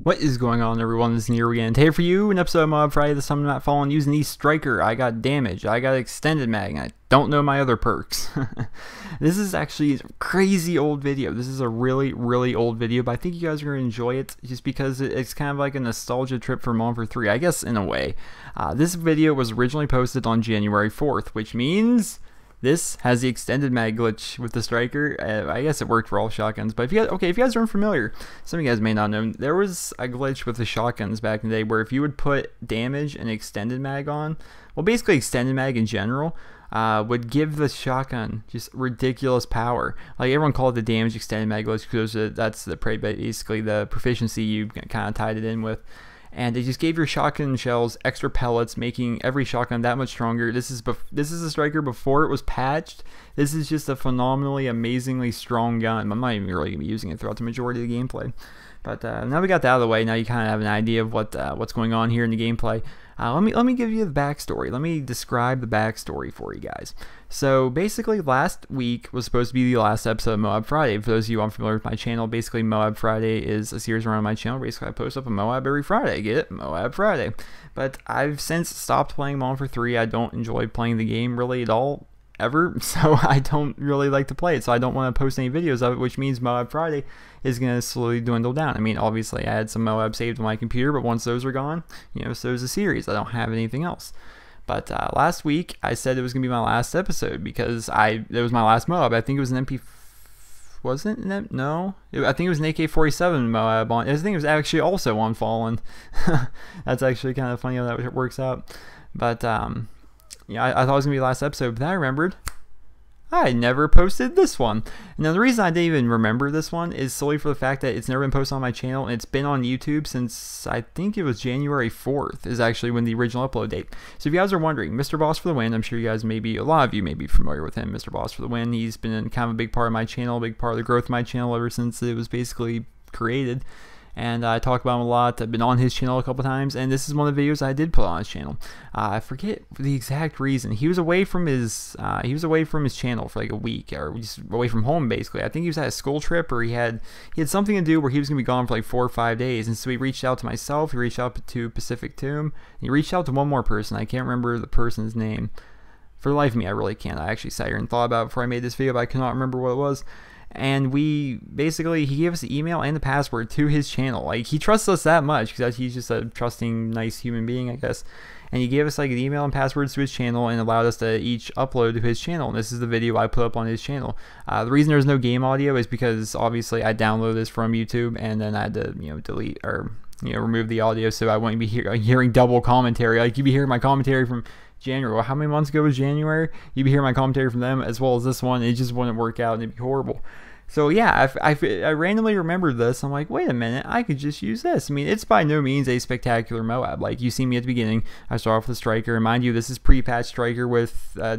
What is going on, everyone? This is Nero again. Today for you, an episode of MOAB Friday. This time I'm not falling using the striker. I got damage. I got extended mag. I don't know my other perks. This is actually a crazy old video. This is a really old video, but I think you guys are going to enjoy it just because it's kind of like a nostalgia trip for MOAB 3, I guess, in a way. This video was originally posted on January 4th, which means this has the extended mag glitch with the striker. I guess it worked for all shotguns, but if you guys aren't familiar, some of you guys may not know, there was a glitch with the shotguns back in the day where if you would put damage and extended mag on, well, basically extended mag in general, would give the shotgun just ridiculous power. Like, everyone called it the damage extended mag glitch because that's basically the proficiency you kind of tied it in with. And it just gave your shotgun shells extra pellets, making every shotgun that much stronger. This is a striker before it was patched. This is just a phenomenally, amazingly strong gun. I'm not even really going to be using it throughout the majority of the gameplay. But now we got that out of the way. Now you kind of have an idea of what's going on here in the gameplay. Let me give you the backstory. Let me describe the backstory for you guys. So basically, last week was supposed to be the last episode of MOAB Friday. For those of you unfamiliar with my channel, basically MOAB Friday is a series around my channel. Basically, I post up a MOAB every Friday. Get it? MOAB Friday. But I've since stopped playing MOAB 3. I don't enjoy playing the game really at all, ever, so I don't really like to play it, so I don't want to post any videos of it, which means MOAB Friday is going to slowly dwindle down. I mean, obviously I had some MOAB saved on my computer, but once those are gone, you know, so is the series. I don't have anything else. But last week I said it was going to be my last episode because it was my last MOAB. I think it was an MP, wasn't it? No, I think it was an AK-47 MOAB on. I think it was actually also on Fallen. That's actually kind of funny how that works out. But yeah, I thought it was going to be the last episode, but then I remembered I never posted this one. Now, the reason I didn't even remember this one is solely for the fact that it's never been posted on my channel, and it's been on YouTube since, I think it was January 4th is actually when the original upload date. So if you guys are wondering, Mr. Boss for the Win, I'm sure you guys a lot of you may be familiar with him, Mr. Boss for the Win. He's been kind of a big part of my channel, a big part of the growth of my channel ever since it was basically created. And I talk about him a lot. I've been on his channel a couple times, and this is one of the videos I did put on his channel. I forget the exact reason. He was away from his channel for like a week, or just away from home basically. I think he was at a school trip, or he had something to do where he was gonna be gone for like 4 or 5 days. And so he reached out to myself. He reached out to Pacific Tomb. And he reached out to one more person. I can't remember the person's name. For the life of me, I really can't. I actually sat here and thought about it before I made this video, but I cannot remember what it was. And he gave us the email and the password to his channel. Like, he trusts us that much because he's just a trusting, nice human being, I guess. And he gave us like the email and passwords to his channel and allowed us to each upload to his channel. And this is the video I put up on his channel. The reason there's no game audio is because obviously I downloaded this from YouTube, and then I had to, you know, delete or, you know, remove the audio so I wouldn't be hearing double commentary. Like, you'd be hearing my commentary from January. Well, how many months ago was January? You'd be hearing my commentary from them as well as this one. It just wouldn't work out, and it'd be horrible. So yeah, I randomly remembered this. I'm like, wait a minute, I could just use this. I mean, it's by no means a spectacular MOAB. Like, you see me at the beginning, I start off with the striker, and mind you, this is pre-patch striker with the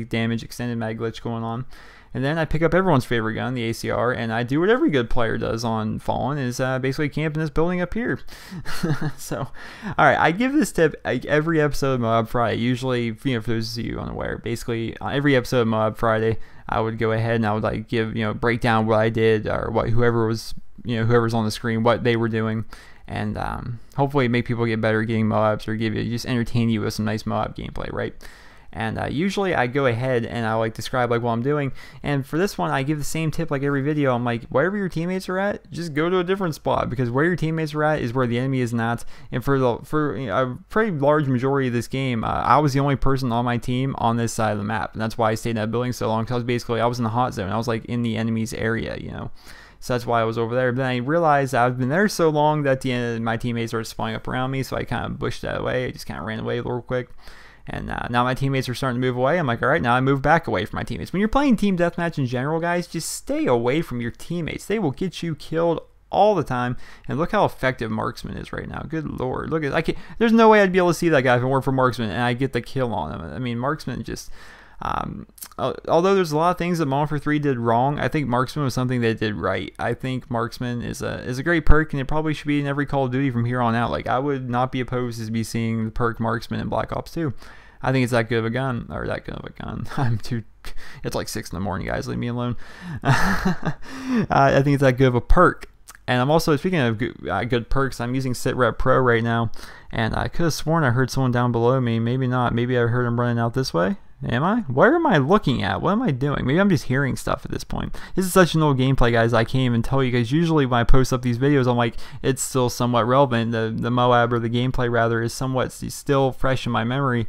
damage extended mag glitch going on. And then I pick up everyone's favorite gun, the ACR, and I do what every good player does on Fallen, is basically camp in this building up here. So, alright, I give this tip every episode of MOAB Friday. Usually, you know, for those of you unaware, basically every episode of MOAB Friday, I would go ahead and I would like give, you know, break down what I did, or what whoever's on the screen, what they were doing, and hopefully make people get better at getting MOABs, or just entertain you with some nice MOAB gameplay, right? And usually I go ahead and I like describe like what I'm doing, and for this one I give the same tip like every video. I'm like, wherever your teammates are at, just go to a different spot, because where your teammates are at is where the enemy is not. And for you know, a pretty large majority of this game, I was the only person on my team on this side of the map, and that's why I stayed in that building so long, because I was in the hot zone. I was like in the enemy's area, you know. So that's why I was over there. But then I realized I've been there so long that the end my teammates started spawning up around me, so I kind of pushed that away. I just kind of ran away real quick. And now my teammates are starting to move away. I'm like, all right, now I move back away from my teammates. When you're playing team deathmatch in general, guys, just stay away from your teammates. They will get you killed all the time. And look how effective Marksman is right now. Good lord, look at there's no way I'd be able to see that guy if it weren't for Marksman, and I get the kill on him. I mean, Marksman just although there's a lot of things that MOAB 3 did wrong, I think Marksman was something they did right. I think Marksman is a great perk, and it probably should be in every Call of Duty from here on out. Like, I would not be opposed to be seeing the perk Marksman in Black Ops 2. I think it's that good of a gun, or that good of a gun. It's like 6 in the morning, guys. Leave me alone. I think it's that good of a perk. And I'm also, speaking of good perks, I'm using SitRep Pro right now, and I could have sworn I heard someone down below me. Maybe not. Maybe I heard him running out this way. Am I? Where am I looking at? What am I doing? Maybe I'm just hearing stuff at this point. This is such an old gameplay, guys. I can't even tell you guys. Usually when I post up these videos, I'm like, it's still somewhat relevant. The MOAB, or the gameplay rather, is somewhat still fresh in my memory.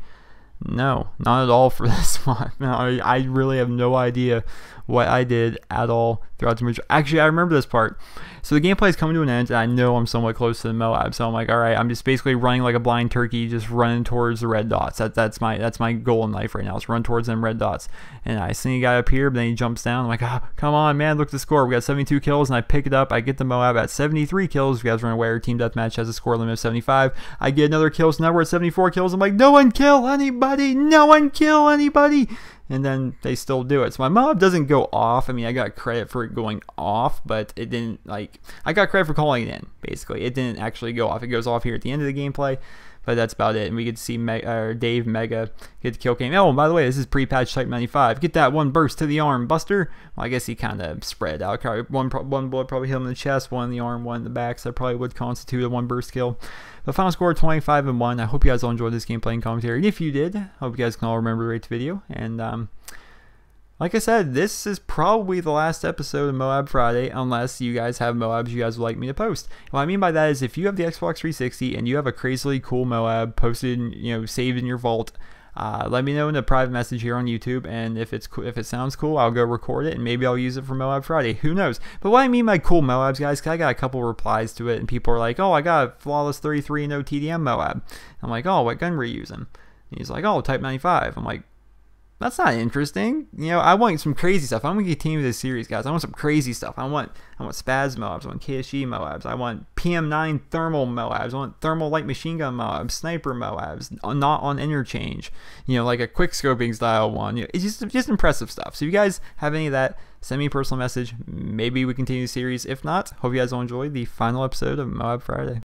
No, not at all for this one. I really have no idea what I did at all throughout the majority. Actually, I remember this part. So the gameplay is coming to an end, and I know I'm somewhat close to the MOAB. So I'm like, all right, I'm just basically running like a blind turkey, just running towards the red dots. That's my goal in life right now, is run towards them red dots. And I see a guy up here, but then he jumps down. I'm like, oh, come on, man, look at the score. We got 72 kills, and I pick it up. I get the MOAB at 73 kills. You guys are aware, Team Deathmatch has a score limit of 75. I get another kill, so now we're at 74 kills. I'm like, no one kill anybody, no one kill anybody. And then they still do it. So my MOAB doesn't go off. I mean, I got credit for it going off, but it didn't, like, I got credit for calling it in, basically. It didn't actually go off. It goes off here at the end of the gameplay, but that's about it. And we get to see Dave Mega get the kill cam. Oh, and by the way, this is pre-patch Type 95. Get that one burst to the arm, Buster. Well, I guess he kind of spread out. One bullet probably hit him in the chest, one in the arm, one in the back, so that probably would constitute a one burst kill. The final score, 25-1. I hope you guys all enjoyed this gameplay and commentary. And if you did, I hope you guys can all remember to rate the video. And like I said, this is probably the last episode of MOAB Friday, unless you guys have MOABs you guys would like me to post. What I mean by that is, if you have the Xbox 360 and you have a crazily cool MOAB posted, saved in your vault, let me know in a private message here on YouTube, and if it sounds cool, I'll go record it, and maybe I'll use it for MOAB Friday. Who knows? But what I mean by cool MOABs, guys, because I got a couple replies to it, and people are like, oh, I got a flawless 33 no TDM MOAB. I'm like, oh, what gun were you using? And he's like, oh, Type 95. I'm like, that's not interesting. I want some crazy stuff. I'm gonna continue this series, guys. I want some crazy stuff. I want Spaz MOABs. I want KSG MOABs. I want PM9 thermal MOABs. I want thermal light machine gun MOABs, sniper MOABs, not on interchange. Like a quick scoping style one. It's just impressive stuff. So if you guys have any of that, send me a personal message. Maybe we continue the series. If not, hope you guys will enjoy the final episode of MOAB Friday.